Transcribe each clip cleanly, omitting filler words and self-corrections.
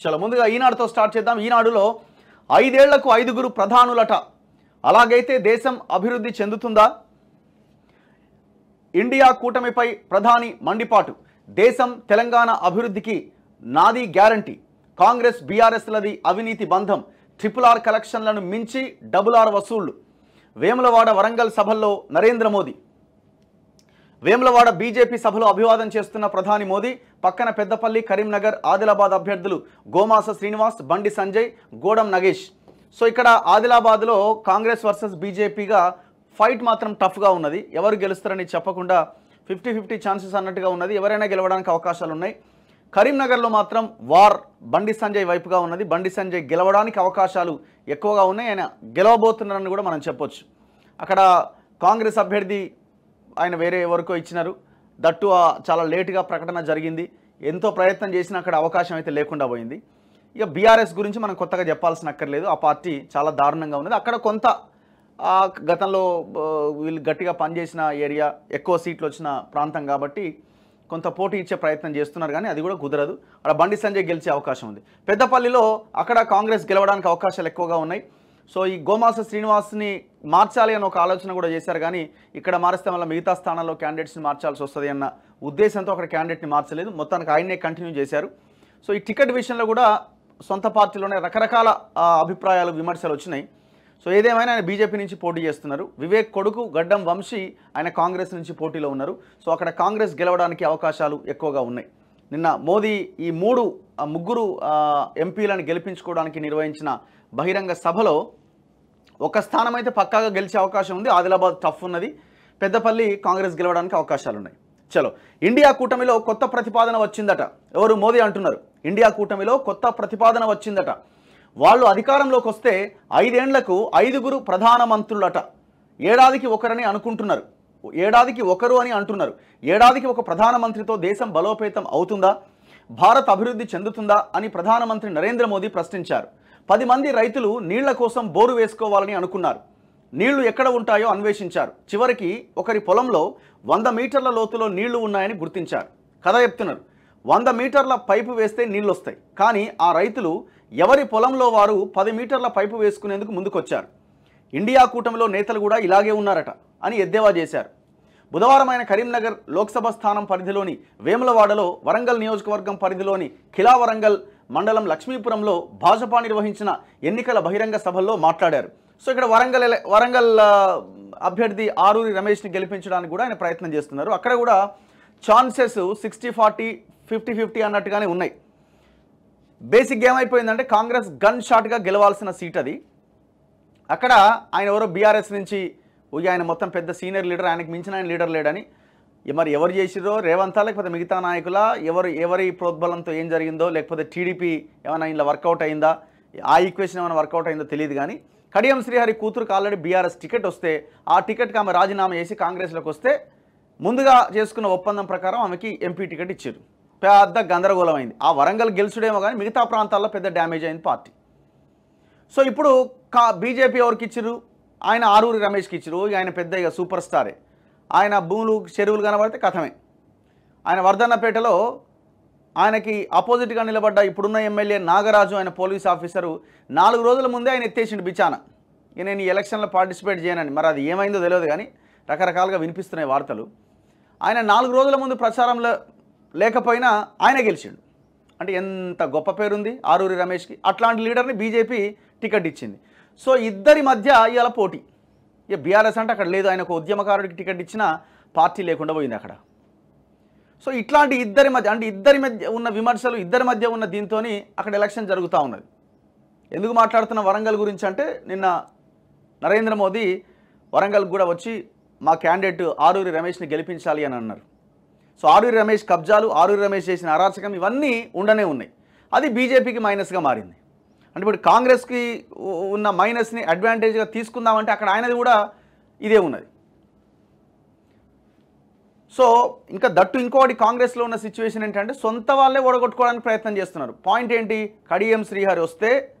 చలో ముందుగా ఈనాడుతో స్టార్ట్ చేద్దాం. ఈనాడులో 5 ఏళ్లకు 5గురు ప్రధానులట. అలాగైతే దేశం అభివృద్ధి చెందుతుందా? ఇండియా కూటమిపై ప్రధాని మండిపాటు. దేశం తెలంగాణ అభివృద్ధికి నాది గ్యారంటీ. కాంగ్రెస్ బీఆర్ఎస్లది అవినీతి బంధం. RRR కలెక్షన్లను మించి RRR వసూళ్లు. వేములవాడ వరంగల్ సభల్లో నరేంద్ర మోదీ. వేములవాడ బీజేపీ సభలో అభివాదం చేస్తున్న ప్రధాని మోదీ. పక్కన పెద్దపల్లి, కరీంనగర్, ఆదిలాబాద్ అభ్యర్థులు గోమాస శ్రీనివాస్, బండి సంజయ్, గోడం నగేష్. సో ఇక్కడ ఆదిలాబాద్లో కాంగ్రెస్ వర్సెస్ బీజేపీగా ఫైట్ మాత్రం టఫ్గా ఉన్నది. ఎవరు గెలుస్తారని చెప్పకుండా 50-50 ఛాన్సెస్ అన్నట్టుగా ఉన్నది. ఎవరైనా గెలవడానికి అవకాశాలు ఉన్నాయి. కరీంనగర్లో మాత్రం వార్ బండి సంజయ్ వైపుగా ఉన్నది. బండి సంజయ్ గెలవడానికి అవకాశాలు ఎక్కువగా ఉన్నాయి. ఆయన గెలవబోతున్నారని కూడా మనం చెప్పొచ్చు. అక్కడ కాంగ్రెస్ అభ్యర్థి ఆయన వేరే ఎవరికో ఇచ్చినారు. దట్టు చాలా లేటుగా ప్రకటన జరిగింది. ఎంతో ప్రయత్నం చేసినా అక్కడ అవకాశం అయితే లేకుండా పోయింది. ఇక బీఆర్ఎస్ గురించి మనం కొత్తగా చెప్పాల్సిన అక్కర్లేదు. ఆ పార్టీ చాలా దారుణంగా ఉన్నది. అక్కడ కొంత గతంలో వీళ్ళు గట్టిగా పనిచేసిన ఏరియా, ఎక్కువ సీట్లు వచ్చిన ప్రాంతం కాబట్టి కొంత పోటీ ఇచ్చే ప్రయత్నం చేస్తున్నారు, కానీ అది కూడా కుదరదు. అక్కడ బండి సంజయ్ గెలిచే అవకాశం ఉంది. పెద్దపల్లిలో అక్కడ కాంగ్రెస్ గెలవడానికి అవకాశాలు ఎక్కువగా ఉన్నాయి. సో ఈ గోమాస శ్రీనివాస్ని మార్చాలి అని ఒక ఆలోచన కూడా చేశారు, కానీ ఇక్కడ మారిస్తే వల్ల మిగతా స్థానాల్లో క్యాండిడేట్స్ని మార్చాల్సి వస్తుంది అన్న ఉద్దేశంతో అక్కడ క్యాండిడేట్ని మార్చలేదు. మొత్తానికి ఆయన్నే కంటిన్యూ చేశారు. సో ఈ టికెట్ విషయంలో కూడా సొంత పార్టీలోనే రకరకాల అభిప్రాయాలు, విమర్శలు వచ్చినాయి. సో ఏదేమైనా ఆయన బీజేపీ నుంచి పోటీ చేస్తున్నారు. వివేక్ కొడుకు గడ్డం వంశీ ఆయన కాంగ్రెస్ నుంచి పోటీలో ఉన్నారు. సో అక్కడ కాంగ్రెస్ గెలవడానికి అవకాశాలు ఎక్కువగా ఉన్నాయి. నిన్న మోదీ ఈ ముగ్గురు ఎంపీలను గెలిపించుకోవడానికి నిర్వహించిన బహిరంగ సభలో ఒక స్థానం అయితే పక్కాగా గెలిచే అవకాశం ఉంది. ఆదిలాబాద్ టఫ్ ఉన్నది. పెద్దపల్లి కాంగ్రెస్ గెలవడానికి అవకాశాలు ఉన్నాయి. చలో, ఇండియా కూటమిలో కొత్త ప్రతిపాదన వచ్చిందట. ఎవరు? మోదీ అంటున్నారు. ఇండియా కూటమిలో కొత్త ప్రతిపాదన వచ్చిందట. వాళ్ళు అధికారంలోకి వస్తే 5 ఏళ్లకు 5గురు ప్రధానమంత్రులట. ఏడాదికి ఒకరని అనుకుంటున్నారు. ఏడాదికి ఒకరు అని అంటున్నారు. ఏడాదికి ఒక ప్రధానమంత్రితో దేశం బలోపేతం అవుతుందా? భారత్ అభివృద్ధి చెందుతుందా అని ప్రధానమంత్రి నరేంద్ర మోదీ ప్రశ్నించారు. 10 మంది రైతులు నీళ్ల కోసం బోరు వేసుకోవాలని అనుకున్నారు. నీళ్లు ఎక్కడ ఉంటాయో అన్వేషించారు. చివరికి ఒకరి పొలంలో 100 మీటర్ల లోతులో నీళ్లు ఉన్నాయని గుర్తించారు. కథ చెప్తున్నారు. 100 మీటర్ల పైపు వేస్తే నీళ్ళు వస్తాయి. కానీ ఆ రైతులు ఎవరి పొలంలో వారు 10 మీటర్ల పైపు వేసుకునేందుకు ముందుకొచ్చారు. ఇండియా కూటమిలో నేతలు కూడా ఇలాగే ఉన్నారట అని ఎద్దేవా చేశారు. బుధవారం ఆయన కరీంనగర్ లోక్సభ స్థానం పరిధిలోని వేములవాడలో, వరంగల్ నియోజకవర్గం పరిధిలోని ఖిలా వరంగల్ మండలం లక్ష్మీపురంలో భాజపా నిర్వహించిన ఎన్నికల బహిరంగ సభల్లో మాట్లాడారు. సో ఇక్కడ వరంగల్ అభ్యర్థి ఆరూరి రమేష్ని గెలిపించడానికి కూడా ఆయన ప్రయత్నం చేస్తున్నారు. అక్కడ కూడా ఛాన్సెస్ 60-40, 50-50 అన్నట్టుగానే ఉన్నాయి. బేసిక్ ఏమైపోయిందంటే కాంగ్రెస్ గన్ షాట్గా గెలవాల్సిన సీట్ అది. అక్కడ ఆయన ఎవరో బీఆర్ఎస్ నుంచి ఆయన మొత్తం పెద్ద సీనియర్ లీడర్, ఆయనకు మించిన ఆయన లీడర్ లేడని మరి ఎవరు చేసిరో, రేవంతా లేకపోతే మిగతా నాయకుల ఎవరి ప్రోద్బలంతో ఏం జరిగిందో, లేకపోతే టీడీపీ ఏమైనా ఇలా వర్కౌట్ అయిందా, ఆ ఈక్వేషన్ ఏమైనా వర్కౌట్ అయిందో తెలియదు. కానీ కడియం శ్రీహరి కూతురుకు ఆల్రెడీ బీఆర్ఎస్ టికెట్ వస్తే ఆ టికెట్కి ఆమె రాజీనామా చేసి కాంగ్రెస్లోకి వస్తే ముందుగా చేసుకున్న ఒప్పందం ప్రకారం ఆమెకి ఎంపీ టికెట్ ఇచ్చారు. పెద్ద గందరగోళం అయింది. ఆ వరంగల్ గెలుచుడేమో కానీ మిగతా ప్రాంతాల్లో పెద్ద డ్యామేజ్ అయింది పార్టీ. సో ఇప్పుడు బీజేపీ ఎవరికి ఇచ్చారు? ఆయన ఆరూరి రమేష్కి ఇచ్చారు. ఆయన పెద్ద ఇక సూపర్ స్టారే. ఆయన భూములు, చెరువులు కనబడితే కథమే. ఆయన వర్ధన్నపేటలో ఆయనకి అపోజిట్గా నిలబడ్డ ఇప్పుడున్న ఎమ్మెల్యే నాగరాజు, ఆయన పోలీస్ ఆఫీసరు 4 రోజుల ముందే ఆయన ఎత్తేసిండు బిచాన. నేను ఈ ఎలక్షన్లో పార్టిసిపేట్ చేయనని. మరి అది ఏమైందో తెలియదు, కానీ రకరకాలుగా వినిపిస్తున్నాయి వార్తలు. ఆయన 4 రోజుల ముందు ప్రచారంలో లేకపోయినా ఆయన గెలిచిండు. అంటే ఎంత గొప్ప పేరుంది ఆరూరి రమేష్కి. అట్లాంటి లీడర్ని బీజేపీ టికెట్ ఇచ్చింది. సో ఇద్దరి మధ్య ఇవాళ పోటీ. ఇక బీఆర్ఎస్ అంటే అక్కడ లేదు. ఆయన ఒక ఉద్యమకారుడికి టికెట్ ఇచ్చినా పార్టీ లేకుండా పోయింది అక్కడ. సో ఇట్లాంటి ఇద్దరి మధ్య ఉన్న విమర్శలు, ఇద్దరి మధ్య ఉన్న దీంతో అక్కడ ఎలక్షన్ జరుగుతూ ఉన్నది. ఎందుకు మాట్లాడుతున్న వరంగల్ గురించి అంటే నిన్న నరేంద్ర మోదీ వరంగల్ కూడా వచ్చి మా క్యాండిడేట్ ఆరూరి రమేష్ని గెలిపించాలి అని అన్నారు. సో ఆరూరి రమేష్ కబ్జాలు, ఆరూరి రమేష్ చేసిన అరాచకం ఇవన్నీ ఉండనే ఉన్నాయి. అది బీజేపీకి మైనస్గా మారింది. అంటే ఇప్పుడు కాంగ్రెస్కి ఉన్న మైనస్ని అడ్వాంటేజ్గా తీసుకుందామంటే అక్కడ ఆయనది కూడా ఇదే ఉన్నది. సో ఇంకా ఇంకోటి కాంగ్రెస్లో ఉన్న సిచ్యువేషన్ ఏంటంటే సొంత వాళ్ళే ఓడగొట్టుకోవడానికి ప్రయత్నం చేస్తున్నారు. పాయింట్ ఏంటి? కడియం శ్రీహరి వస్తే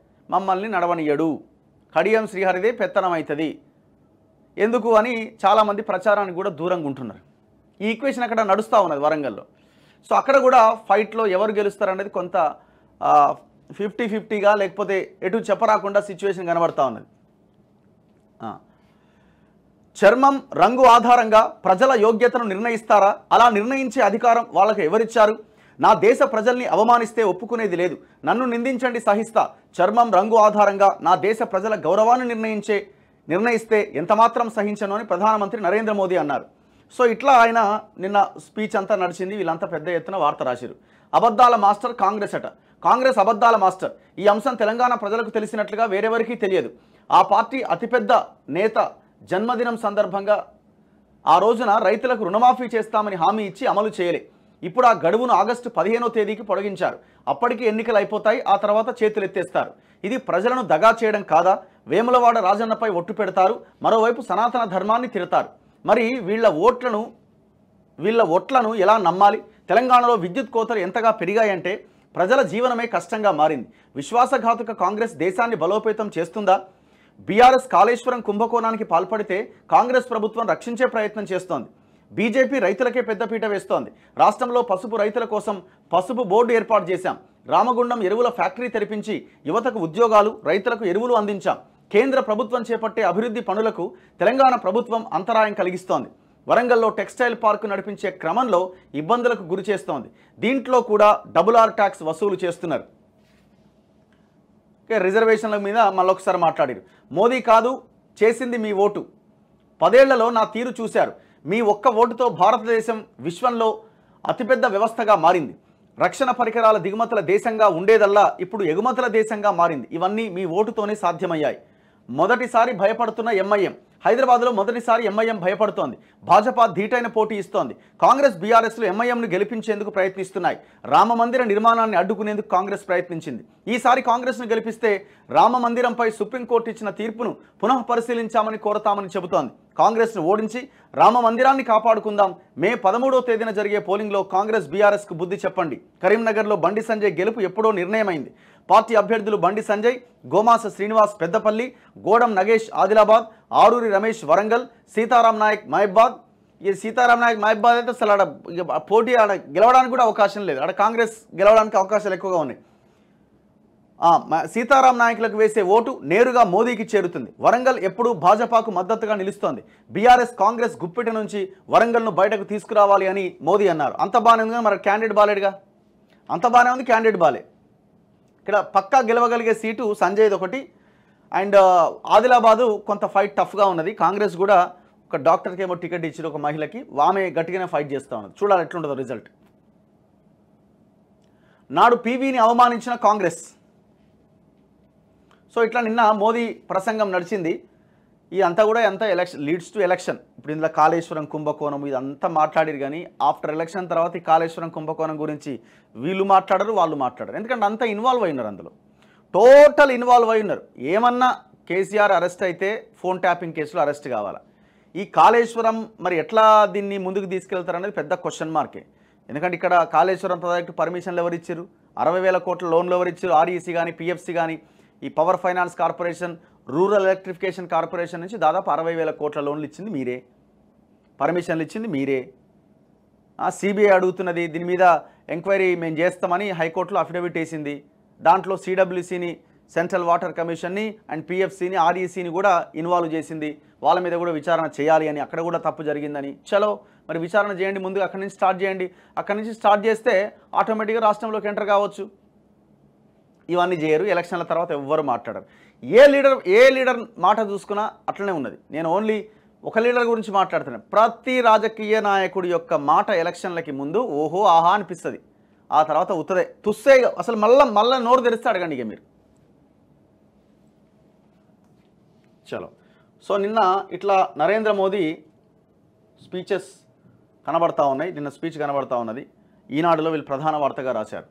మమ్మల్ని నడవనియడు, కడియం శ్రీహరిదే పెత్తనం అవుతుంది ఎందుకు అని చాలామంది ప్రచారానికి కూడా దూరంగా ఉంటున్నారు. ఈ ఈక్వేషన్ అక్కడ నడుస్తూ ఉన్నది వరంగల్లో. సో అక్కడ కూడా ఫైట్లో ఎవరు గెలుస్తారనేది కొంత 50-50గా లేకపోతే ఎటు చెప్పరాకుండా సిచ్యువేషన్ కనబడతా ఉన్నది. చర్మం రంగు ఆధారంగా ప్రజల యోగ్యతను నిర్ణయిస్తారా? అలా నిర్ణయించే అధికారం వాళ్ళకు ఎవరిచ్చారు? నా దేశ ప్రజల్ని అవమానిస్తే ఒప్పుకునేది లేదు. నన్ను నిందించండి సహిస్తా. చర్మం రంగు ఆధారంగా నా దేశ ప్రజల గౌరవాన్ని నిర్ణయిస్తే ఎంతమాత్రం సహించను అని ప్రధానమంత్రి నరేంద్ర మోదీ అన్నారు. సో ఇట్లా ఆయన నిన్న స్పీచ్ అంతా నడిచింది. వీళ్ళంతా పెద్ద ఎత్తున వార్త రాశారు. అబద్ధాల మాస్టర్ కాంగ్రెస్ అట. కాంగ్రెస్ అబద్ధాల మాస్టర్. ఈ అంశం తెలంగాణ ప్రజలకు తెలిసినట్లుగా వేరెవరికీ తెలియదు. ఆ పార్టీ అతిపెద్ద నేత జన్మదినం సందర్భంగా ఆ రోజున రైతులకు రుణమాఫీ చేస్తామని హామీ ఇచ్చి అమలు చేయలే. ఇప్పుడు ఆ గడువును ఆగస్టు 15వ తేదీకి పొడిగించారు. అప్పటికి ఎన్నికలు అయిపోతాయి. ఆ తర్వాత చేతులు ఎత్తేస్తారు. ఇది ప్రజలను దగా చేయడం కాదా? వేములవాడ రాజన్నపై ఒట్టు పెడతారు, మరోవైపు సనాతన ధర్మాన్ని తిడతారు. మరి వీళ్ళ ఓట్లను ఎలా నమ్మాలి? తెలంగాణలో విద్యుత్ కోతలు ఎంతగా పెరిగాయంటే ప్రజల జీవనమే కష్టంగా మారింది. విశ్వాసఘాతుక కాంగ్రెస్ దేశాన్ని బలోపేతం చేస్తుందా? బీఆర్ఎస్ కాళేశ్వరం కుంభకోణానికి పాల్పడితే కాంగ్రెస్ ప్రభుత్వం రక్షించే ప్రయత్నం చేస్తోంది. బీజేపీ రైతులకే పెద్దపీట వేస్తోంది. రాష్ట్రంలో పసుపు రైతుల కోసం పసుపు బోర్డు ఏర్పాటు చేశాం. రామగుండం ఎరువుల ఫ్యాక్టరీ తెరిపించి యువతకు ఉద్యోగాలు, రైతులకు ఎరువులు అందించాం. కేంద్ర ప్రభుత్వం చేపట్టే అభివృద్ధి పనులకు తెలంగాణ ప్రభుత్వం అంతరాయం కలిగిస్తోంది. వరంగల్లో టెక్స్టైల్ పార్కు నడిపించే క్రమంలో ఇబ్బందులకు గురి చేస్తోంది. దీంట్లో కూడా RRR ట్యాక్స్ వసూలు చేస్తున్నారు. రిజర్వేషన్ల మీద మళ్ళొకసారి మాట్లాడారు. మోదీ కాదు చేసింది మీ ఓటు. 10 ఏళ్లలో నా తీరు చూశారు. మీ ఒక్క ఓటుతో భారతదేశం విశ్వంలో అతిపెద్ద వ్యవస్థగా మారింది. రక్షణ పరికరాల దిగుమతుల దేశంగా ఉండేదల్లా ఇప్పుడు ఎగుమతుల దేశంగా మారింది. ఇవన్నీ మీ ఓటుతోనే సాధ్యమయ్యాయి. మొదటిసారి భయపడుతున్న ఎంఐఎం. హైదరాబాద్లో మొదటిసారి ఎంఐఎం భయపడుతోంది. భాజపా ధీటైన పోటీ ఇస్తోంది. కాంగ్రెస్ బీఆర్ఎస్లు ఎంఐఎంను గెలిపించేందుకు ప్రయత్నిస్తున్నాయి. రామ మందిర నిర్మాణాన్ని అడ్డుకునేందుకు కాంగ్రెస్ ప్రయత్నించింది. ఈసారి కాంగ్రెస్ను గెలిపిస్తే రామ మందిరంపై సుప్రీంకోర్టు ఇచ్చిన తీర్పును పునః పరిశీలించామని కోరతామని చెబుతోంది. కాంగ్రెస్ను ఓడించి రామ మందిరాన్ని కాపాడుకుందాం. మే 13వ తేదీన జరిగే పోలింగ్లో కాంగ్రెస్ బీఆర్ఎస్కు బుద్ధి చెప్పండి. కరీంనగర్లో బండి సంజయ్ గెలుపు ఎప్పుడో నిర్ణయమైంది. పార్టీ అభ్యర్థులు బండి సంజయ్, గోమాస శ్రీనివాస్ పెద్దపల్లి, గోడం నగేష్ ఆదిలాబాద్, ఆరూరి రమేష్ వరంగల్, సీతారాం నాయక్ మహబాద్. ఈ సీతారాం నాయక్ మహబాద్ అయితే అసలు ఆడ పోటీ గెలవడానికి కూడా అవకాశం లేదు. ఆడ కాంగ్రెస్ గెలవడానికి అవకాశాలు ఎక్కువగా ఉన్నాయి. సీతారాం నాయకులకు వేసే ఓటు నేరుగా మోదీకి చేరుతుంది. వరంగల్ ఎప్పుడూ భాజపాకు మద్దతుగా నిలుస్తోంది. బీఆర్ఎస్ కాంగ్రెస్ గుప్పిటి నుంచి వరంగల్ను బయటకు తీసుకురావాలి అని మోదీ అన్నారు. అంత బాగానే ఉంది, మరి క్యాండిడేట్ బాలేడుగా. అంత బాగానే ఉంది, క్యాండిడేట్ బాలే. ఇక్కడ పక్కా గెలవగలిగే సీటు సంజయ్ది ఒకటి. అండ్ ఆదిలాబాదు కొంత ఫైట్ టఫ్గా ఉన్నది. కాంగ్రెస్ కూడా ఒక డాక్టర్కి ఏమో టికెట్ ఇచ్చారు, ఒక మహిళకి. ఆమె గట్టిగానే ఫైట్ చేస్తూ ఉన్నది. చూడాలి ఎట్లుంటుందో రిజల్ట్. నాడు పీవీని అవమానించిన కాంగ్రెస్. సో ఇట్లా నిన్న మోదీ ప్రసంగం నడిచింది. ఇదంతా కూడా ఎంత ఎలక్షన్ లీడ్స్ టు ఎలక్షన్. ఇప్పుడు ఇందులో కాళేశ్వరం కుంభకోణం ఇదంతా మాట్లాడారు. కానీ ఆఫ్టర్ ఎలక్షన్ తర్వాత ఈ కాళేశ్వరం కుంభకోణం గురించి వీళ్ళు మాట్లాడరు, వాళ్ళు మాట్లాడరు. ఎందుకంటే అంతా ఇన్వాల్వ్ అయి ఉన్నారు, అందులో టోటల్ ఇన్వాల్వ్ అయి ఉన్నారు. ఏమన్నా కేసీఆర్ అరెస్ట్ అయితే ఫోన్ ట్యాపింగ్ కేసులో అరెస్ట్ కావాలా? ఈ కాళేశ్వరం మరి ఎట్లా దీన్ని ముందుకు తీసుకెళ్తారనేది పెద్ద క్వశ్చన్ మార్కే. ఎందుకంటే ఇక్కడ కాళేశ్వరం ప్రాజెక్టు పర్మిషన్లు ఎవరు ఇచ్చారు? 60,000 కోట్ల లోన్లు ఎవరు ఇచ్చారు? ఆర్ఈసీ కానీ, పిఎఫ్సి కానీ, ఈ power finance corporation, rural electrification corporation నుంచి దాదాపు 60,000 కోట్ల లోన్లు ఇచ్చింది మీరే, పర్మిషన్లు ఇచ్చింది మీరే. సిబిఐ అడుగుతున్నది, దీని మీద ఎంక్వైరీ మేము చేస్తామని హైకోర్టులో అఫిడవిట్ వేసింది. దాంట్లో సిడబ్ల్యూసీని, సెంట్రల్ వాటర్ కమిషన్ని అండ్ పిఎఫ్సిని, ఆర్ఈసీని కూడా ఇన్వాల్వ్ చేసింది. వాళ్ళ మీద కూడా విచారణ చేయాలి అని, అక్కడ కూడా తప్పు జరిగిందని. చలో మరి విచారణ చేయండి, ముందుగా అక్కడి నుంచి స్టార్ట్ చేయండి. అక్కడి నుంచి స్టార్ట్ చేస్తే ఆటోమేటిక్గా రాష్ట్రంలోకి ఎంటర్ కావచ్చు. ఇవన్నీ చేయరు. ఎలక్షన్ల తర్వాత ఎవ్వరు మాట్లాడరు. ఏ లీడర్ మాట చూసుకున్నా అట్లనే ఉన్నది. నేను ఓన్లీ ఒక లీడర్ గురించి మాట్లాడుతున్నాను. ప్రతి రాజకీయ నాయకుడి యొక్క మాట ఎలక్షన్లకి ముందు ఓహో ఆహా అనిపిస్తుంది. ఆ తర్వాత ఉత్తదే తుస్సే. అసలు మళ్ళా నోరు తెరిస్తే అడగండి ఇక మీరు. చలో. సో నిన్న ఇట్లా నరేంద్ర మోదీ స్పీచెస్ కనబడతా ఉన్నాయి. నిన్న స్పీచ్ కనబడతా ఉన్నది. ఈనాడులో వీళ్ళు ప్రధాన వార్తగా రాశారు.